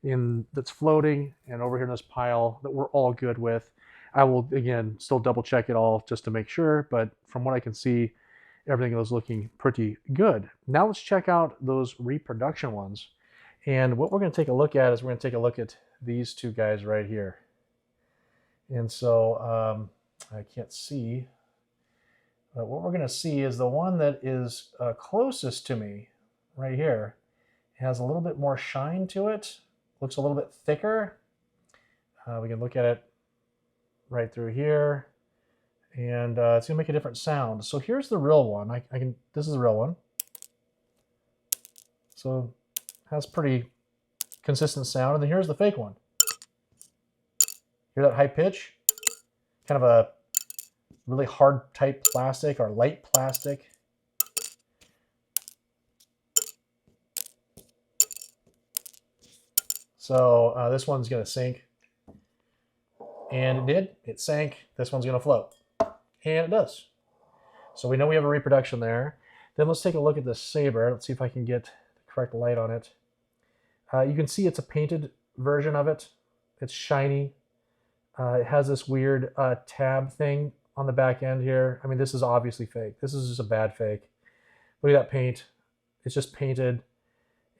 that's floating, and over here in this pile that we're all good with. I will, again, still double check it all just to make sure, but from what I can see, everything was looking pretty good. Now let's check out those reproduction ones. And what we're going to take a look at is we're going to take a look at these two guys right here. And so I can't see, but what we're going to see is the one that is closest to me right here has a little bit more shine to it, looks a little bit thicker. We can look at it right through here, and it's going to make a different sound. So here's the real one. This is the real one. So it has pretty consistent sound. And then here's the fake one. Hear that high pitch? Kind of a really hard type plastic or light plastic. So this one's going to sink. And it did. It sank. This one's going to float. And it does. So we know we have a reproduction there. Then let's take a look at this saber. Let's see if I can get the correct light on it. You can see it's a painted version of it. It's shiny. It has this weird tab thing on the back end here. I mean, this is obviously fake. This is just a bad fake. Look at that paint. It's just painted,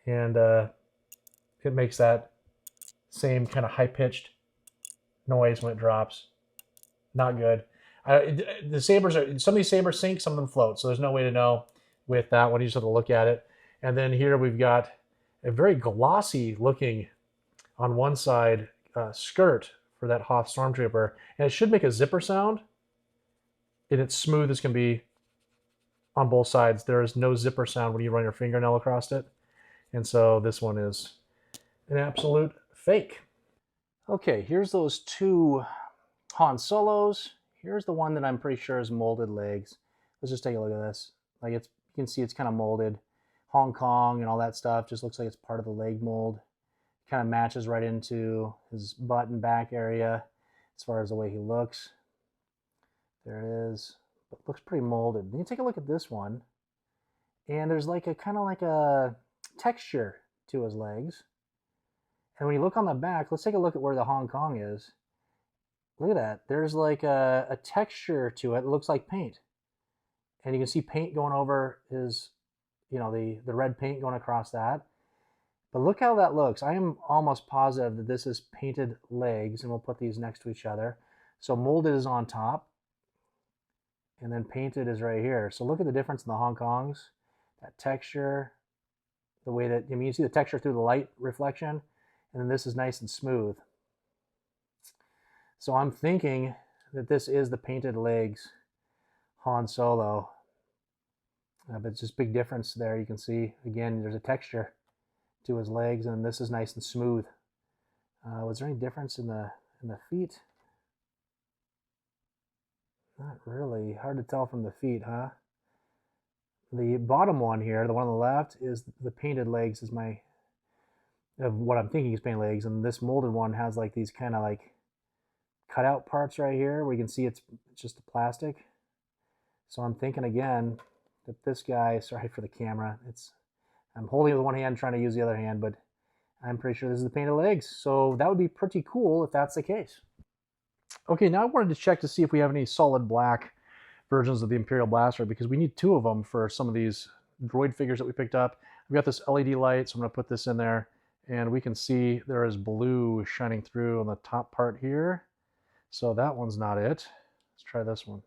and it makes that same kind of high-pitched noise when it drops. Not good. The sabers are, some of these sabers sink, some of them float, so there's no way to know with that one. You just have to look at it. And then here we've got a very glossy looking on one side skirt for that Hoth Stormtrooper, and it should make a zipper sound, and it's smooth as can be on both sides. There is no zipper sound when you run your fingernail across it, and so this one is an absolute fake. Okay, here's those two Han Solos. Here's the one that I'm pretty sure is molded legs. Let's just take a look at this. Like, you can see it's kind of molded. Hong Kong and all that stuff just looks like it's part of the leg mold. Kind of matches right into his butt and back area as far as the way he looks. There it is. But looks pretty molded. Then you take a look at this one, and there's like a kind of like a texture to his legs. And when you look on the back, let's take a look at where the Hong Kong is. Look at that. There's like a texture to it. It looks like paint. And you can see paint going over his, the red paint going across that. But look how that looks. I am almost positive that this is painted legs, and we'll put these next to each other. So molded is on top, and then painted is right here. So look at the difference in the Hong Kongs. That texture, the way that, you see the texture through the light reflection, and then this is nice and smooth. So I'm thinking that this is the painted legs Han Solo. But it's just big difference there. You can see, again, there's a texture to his legs, and this is nice and smooth. Was there any difference in the feet? Not really. Hard to tell from the feet, huh? The bottom one here, the one on the left, is the painted legs, is of what I'm thinking is painted legs, and this molded one has like these kind of like cutout parts right here where you can see it's just the plastic. So I'm thinking again that this guy, sorry for the camera, I'm holding it with one hand, trying to use the other hand, but I'm pretty sure this is the painted legs. So that would be pretty cool if that's the case. Okay, now I wanted to check to see if we have any solid black versions of the Imperial Blaster, because we need two of them for some of these droid figures that we picked up. We've got this LED light, so I'm going to put this in there, and we can see there is blue shining through on the top part here. So that one's not it. Let's try this one.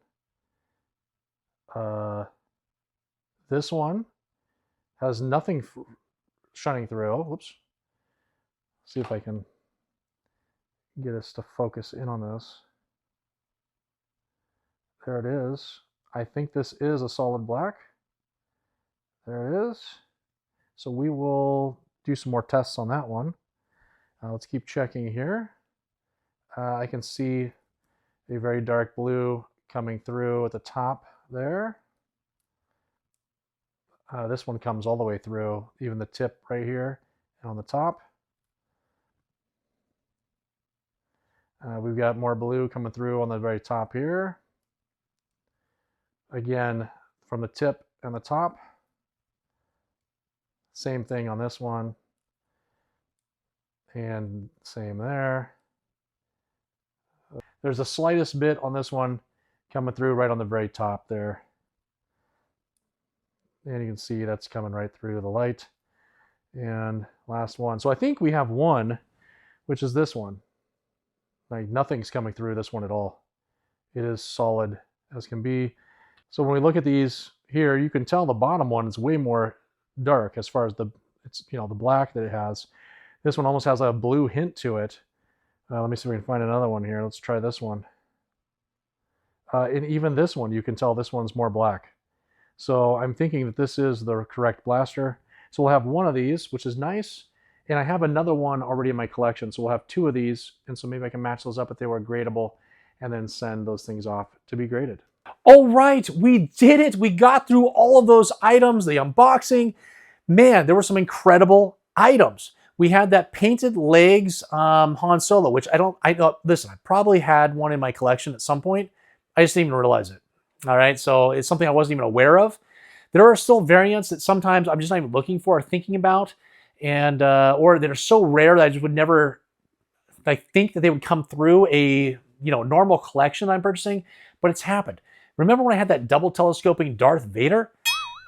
This one has nothing shining through. Whoops. See if I can get us to focus in on this. There it is. I think this is a solid black. There it is. So we will do some more tests on that one. Let's keep checking here. I can see a very dark blue coming through at the top there. This one comes all the way through, even the tip right here and on the top. We've got more blue coming through on the very top here. Again, from the tip and the top. Same thing on this one. And same there. There's the slightest bit on this one coming through right on the very top there. And you can see that's coming right through the light. And last one. So I think we have one, which is this one. Like nothing's coming through this one at all. It is solid as can be. So when we look at these here, you can tell the bottom one is way more dark as far as the black that it has. This one almost has a blue hint to it. Let me see if we can find another one here. Let's try this one. And even this one, you can tell this one's more black. So I'm thinking that this is the correct blaster. So we'll have one of these, which is nice. And I have another one already in my collection. So we'll have two of these. And so maybe I can match those up if they were gradable and then send those things off to be graded. All right, we did it. We got through all of those items, the unboxing. Man, there were some incredible items. We had that painted legs Han Solo, which listen, I probably had one in my collection at some point. I just didn't even realize it. All right, so it's something I wasn't even aware of. There are still variants that sometimes I'm just not even looking for or thinking about, and or that are so rare that I just would never think that they would come through a normal collection that I'm purchasing, but it's happened. Remember when I had that double telescoping Darth Vader?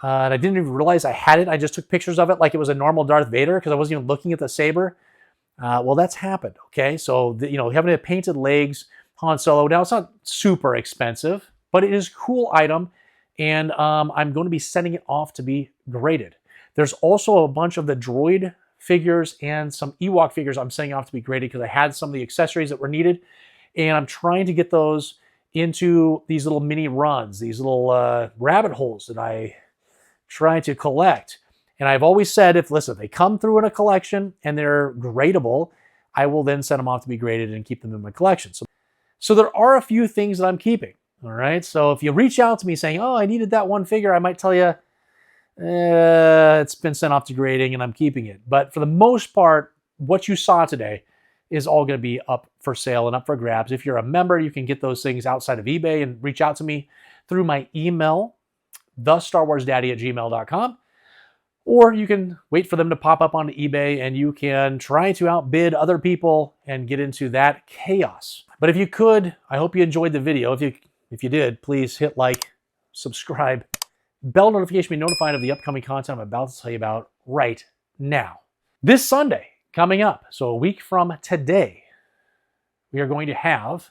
And I didn't even realize I had it. I just took pictures of it like it was a normal Darth Vader because I wasn't even looking at the saber. Well, that's happened, okay? So, having a painted legs Han Solo. Now, it's not super expensive, but it is a cool item, and I'm going to be sending it off to be graded. There's also a bunch of the droid figures and some Ewok figures I'm sending off to be graded because I had some of the accessories that were needed, and I'm trying to get those into these little mini runs, these little rabbit holes that I try to collect. And I've always said, if they come through in a collection and they're gradable, I will then send them off to be graded and keep them in my collection. So there are a few things that I'm keeping. All right. So if you reach out to me saying, oh, I needed that one figure, I might tell you, it's been sent off to grading and I'm keeping it. But for the most part, what you saw today is all going to be up for sale and up for grabs. If you're a member, you can get those things outside of eBay and reach out to me through my email, thestarwarsdaddy@gmail.com. Or you can wait for them to pop up onto eBay and you can try to outbid other people and get into that chaos. But if you could, I hope you enjoyed the video. If you did, please hit like, subscribe, bell notification to be notified of the upcoming content I'm about to tell you about right now. This Sunday, coming up, so a week from today, we are going to have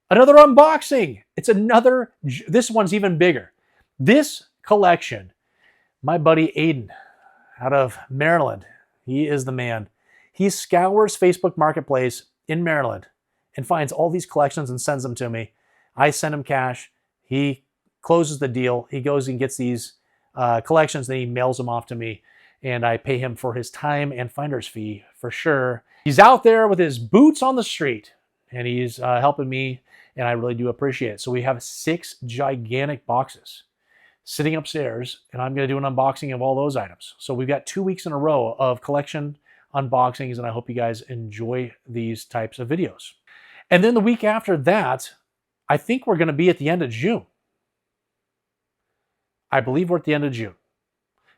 another unboxing. This one's even bigger. This collection, my buddy Aiden out of Maryland, he is the man. He scours Facebook Marketplace in Maryland and finds all these collections and sends them to me. I send him cash. He closes the deal. He goes and gets these collections, then he mails them off to me, and I pay him for his time and finder's fee for sure. He's out there with his boots on the street, and he's helping me, and I really do appreciate it. So we have 6 gigantic boxes sitting upstairs, and I'm going to do an unboxing of all those items. So we've got 2 weeks in a row of collection unboxings, and I hope you guys enjoy these types of videos. And then the week after that, I think we're going to be at the end of June. I believe we're at the end of June.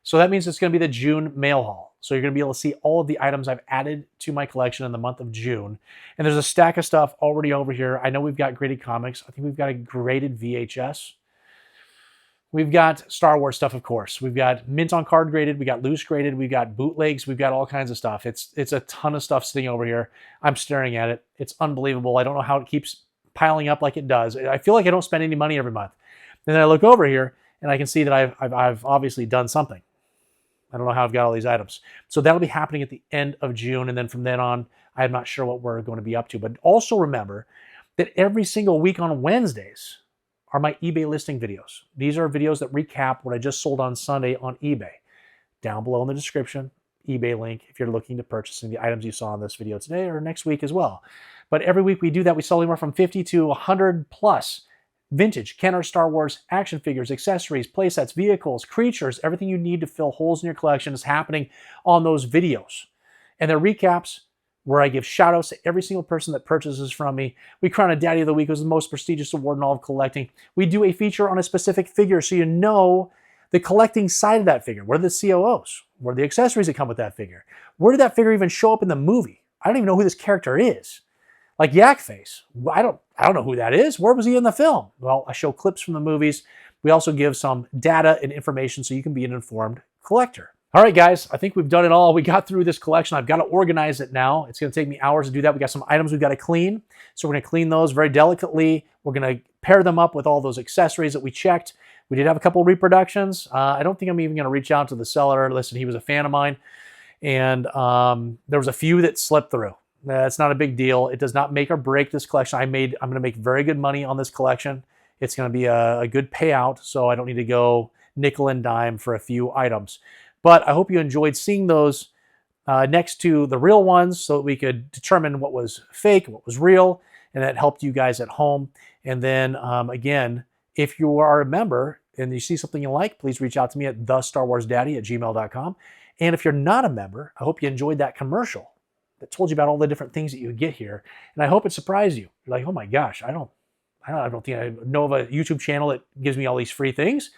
So that means it's going to be the June mail haul. So you're going to be able to see all of the items I've added to my collection in the month of June. And there's a stack of stuff already over here. I know we've got graded comics. I think we've got a graded VHS. We've got Star Wars stuff, of course. We've got mint on card graded. We got loose graded. We've got bootlegs. We've got all kinds of stuff. It's a ton of stuff sitting over here. I'm staring at it. It's unbelievable. I don't know how it keeps piling up like it does. I feel like I don't spend any money every month. And then I look over here and I can see that I've obviously done something. I don't know how I've got all these items. So that'll be happening at the end of June. And then from then on, I'm not sure what we're going to be up to. But also remember that every single week on Wednesdays are my eBay listing videos. These are videos that recap what I just sold on Sunday on eBay. Down below in the description, eBay link if you're looking to purchase the items you saw in this video today or next week as well. But every week we do that. We sell anywhere from 50 to 100 plus vintage Kenner Star Wars action figures, accessories, playsets, vehicles, creatures, everything you need to fill holes in your collection is happening on those videos. And they're recaps where I give shout outs to every single person that purchases from me. We crown a Daddy of the Week, which is the most prestigious award in all of collecting. We do a feature on a specific figure so you know the collecting side of that figure. What are the COOs? What are the accessories that come with that figure? Where did that figure even show up in the movie? I don't even know who this character is. Like Yak Face. I don't know who that is. Where was he in the film? Well, I show clips from the movies. We also give some data and information so you can be an informed collector. All right, guys, I think we've done it all. We got through this collection. I've got to organize it now. It's going to take me hours to do that. We got some items we've got to clean. So we're going to clean those very delicately. We're going to pair them up with all those accessories that we checked. We did have a couple of reproductions. I don't think I'm even going to reach out to the seller. Listen, he was a fan of mine. And there was a few that slipped through. That's not a big deal. It does not make or break this collection. I'm going to make very good money on this collection. It's going to be a good payout, so I don't need to go nickel and dime for a few items. But I hope you enjoyed seeing those next to the real ones so that we could determine what was fake, what was real, and that helped you guys at home. And then, again, if you are a member and you see something you like, please reach out to me at thestarwarsdaddy@gmail.com. And if you're not a member, I hope you enjoyed that commercial that told you about all the different things that you get here. And I hope it surprised you. You're like, oh my gosh, I don't think I know of a YouTube channel that gives me all these free things.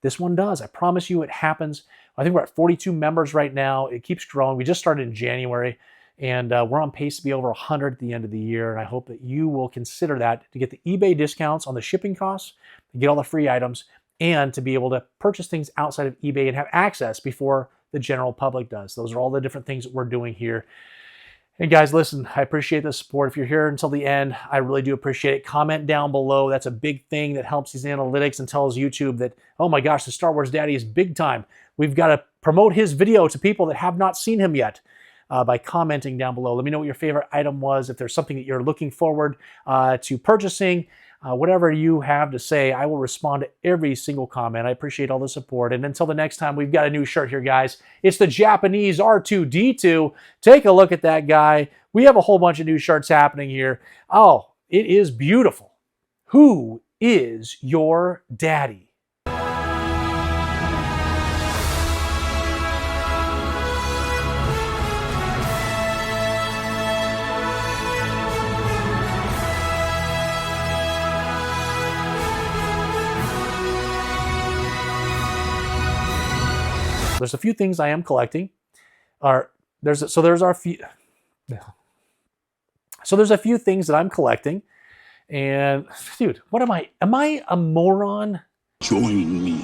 This one does. I promise you it happens. I think we're at 42 members right now. It keeps growing. We just started in January, and we're on pace to be over 100 at the end of the year. And I hope that you will consider that to get the eBay discounts on the shipping costs, to get all the free items, and to be able to purchase things outside of eBay and have access before the general public does. Those are all the different things that we're doing here. And guys, listen, I appreciate the support. If you're here until the end, I really do appreciate it. Comment down below. That's a big thing that helps these analytics and tells YouTube that, oh my gosh, the Star Wars Daddy is big time. We've got to promote his video to people that have not seen him yet by commenting down below. Let me know what your favorite item was. If there's something that you're looking forward to purchasing, whatever you have to say, I will respond to every single comment. I appreciate all the support. And until the next time, we've got a new shirt here, guys. It's the Japanese R2-D2. Take a look at that guy. We have a whole bunch of new shirts happening here. Oh, it is beautiful. Who is your daddy? There's a few things I am collecting. There's a few things that I'm collecting. And dude, what am I? Am I a moron? Join me,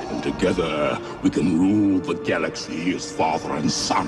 and together we can rule the galaxy as father and son.